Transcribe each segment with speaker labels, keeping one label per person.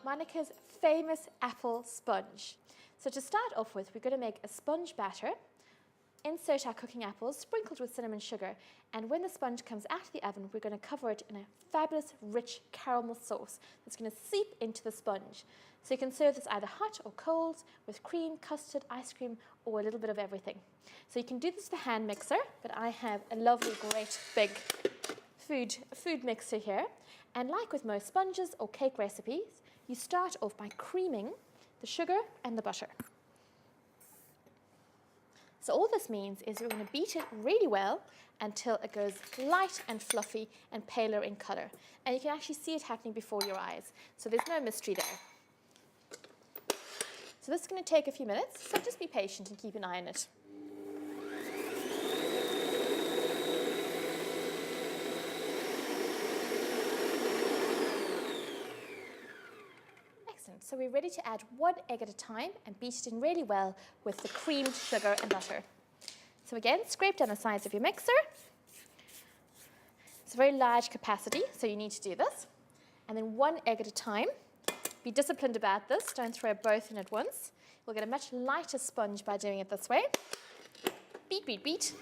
Speaker 1: Monica's famous apple sponge. So to start off with, we're going to make a sponge batter. Insert our cooking apples, sprinkled with cinnamon sugar, and when the sponge comes out of the oven, we're going to cover it in a fabulous, rich caramel sauce that's going to seep into the sponge. So you can serve this either hot or cold, with cream, custard, ice cream, or a little bit of everything. So you can do this with a hand mixer, but I have a lovely, great, big food mixer here. And like with most sponges or cake recipes, you start off by creaming the sugar and the butter. So all this means is we're going to beat it really well until it goes light and fluffy and paler in colour. And you can actually see it happening before your eyes. So there's no mystery there. So this is going to take a few minutes, so just be patient and keep an eye on it. So we're ready to add 1 egg at a time and beat it in really well with the creamed sugar and butter. So again, scrape down the sides of your mixer. It's a very large capacity, so you need to do this. And then 1 egg at a time. Be disciplined about this, don't throw both in at once. You'll get a much lighter sponge by doing it this way. Beat, beat, beat.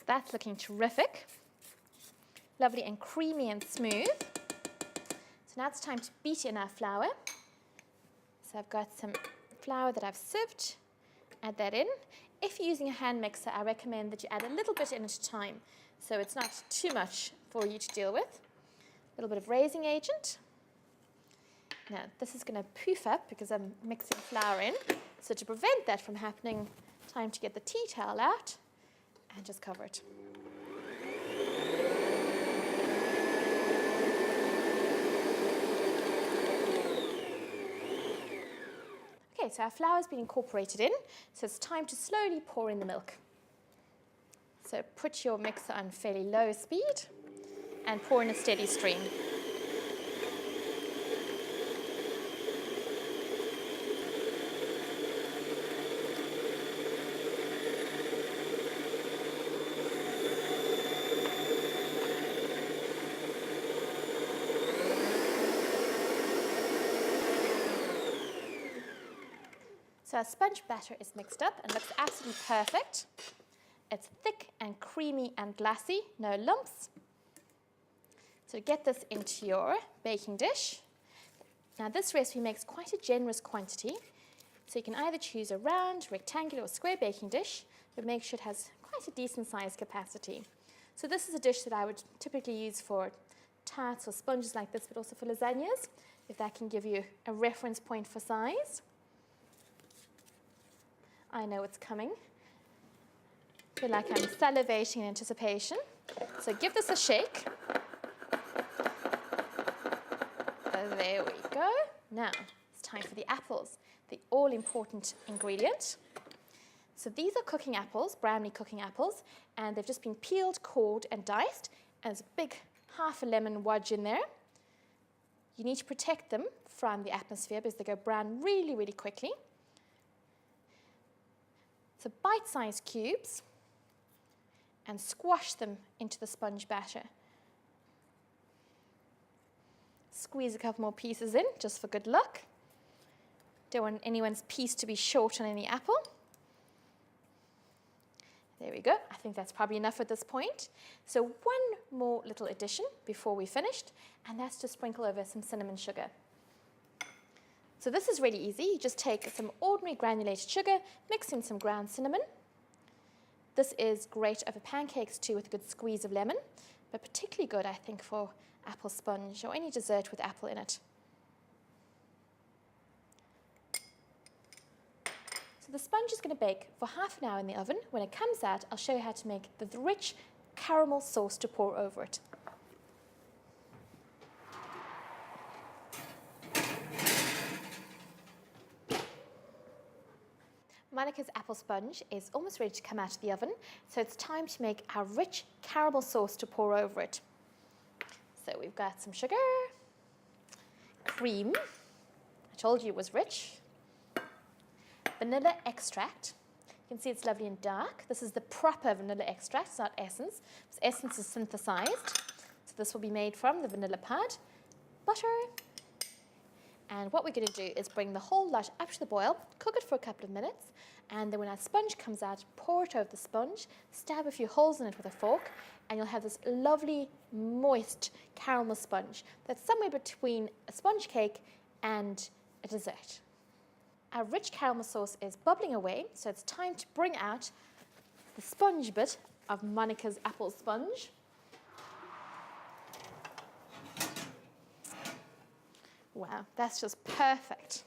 Speaker 1: That's looking terrific. Lovely and creamy and smooth. So now it's time to beat in our flour. So I've got some flour that I've sieved. Add that in. If you're using a hand mixer, I recommend that you add a little bit in at a time, so it's not too much for you to deal with. A little bit of raising agent. Now this is going to poof up because I'm mixing flour in. So to prevent that from happening, time to get the tea towel out and just cover it. Okay, so our flour has been incorporated in, so it's time to slowly pour in the milk. So put your mixer on fairly low speed and pour in a steady stream. So our sponge batter is mixed up and looks absolutely perfect. It's thick and creamy and glassy, no lumps. So get this into your baking dish. Now this recipe makes quite a generous quantity, so you can either choose a round, rectangular or square baking dish, but make sure it has quite a decent size capacity. So this is a dish that I would typically use for tarts or sponges like this, but also for lasagnas, if that can give you a reference point for size. I know it's coming. I feel like I'm salivating in anticipation. So give this a shake. There we go. Now it's time for the apples, the all-important ingredient. So these are cooking apples, Bramley cooking apples, and they've just been peeled, cored, and diced. And there's a big half a lemon wedge in there. You need to protect them from the atmosphere because they go brown really, really quickly. So bite-sized cubes and squash them into the sponge batter. Squeeze a couple more pieces in just for good luck. Don't want anyone's piece to be short on any apple. There we go. I think that's probably enough at this point. So one more little addition before we finished, and that's to sprinkle over some cinnamon sugar. So this is really easy. You just take some ordinary granulated sugar, mix in some ground cinnamon. This is great over pancakes too with a good squeeze of lemon, but particularly good, I think, for apple sponge or any dessert with apple in it. So the sponge is going to bake for half an hour in the oven. When it comes out, I'll show you how to make the rich caramel sauce to pour over it. Monica's apple sponge is almost ready to come out of the oven, so it's time to make our rich caramel sauce to pour over it. So we've got some sugar, cream, which told you it was rich. Vanilla extract. You can see it's lovely and dark. This is the proper vanilla extract, it's not essence. Because essence is synthesized. So this will be made from the vanilla pod. Butter. And what we're going to do is bring the whole lot up to the boil, cook it for a couple of minutes, and then when our sponge comes out, pour it over the sponge, stab a few holes in it with a fork, and you'll have this lovely, moist caramel sponge that's somewhere between a sponge cake and a dessert. Our rich caramel sauce is bubbling away, so it's time to bring out the sponge bit of Monica's apple sponge. Wow, that's just perfect.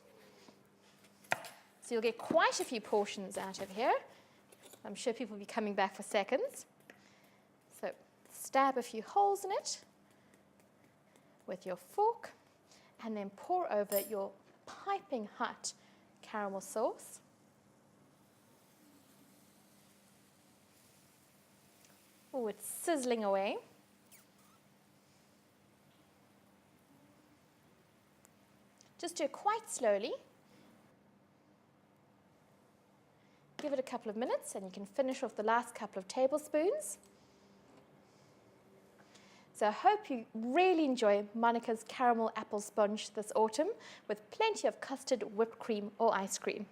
Speaker 1: So you'll get quite a few portions out of here. I'm sure people will be coming back for seconds. So stab a few holes in it with your fork and then pour over your piping hot caramel sauce. Oh, it's sizzling away. Just do it quite slowly. Give it a couple of minutes and you can finish off the last couple of tablespoons. So I hope you really enjoy Monica's caramel apple sponge this autumn with plenty of custard, whipped cream or ice cream.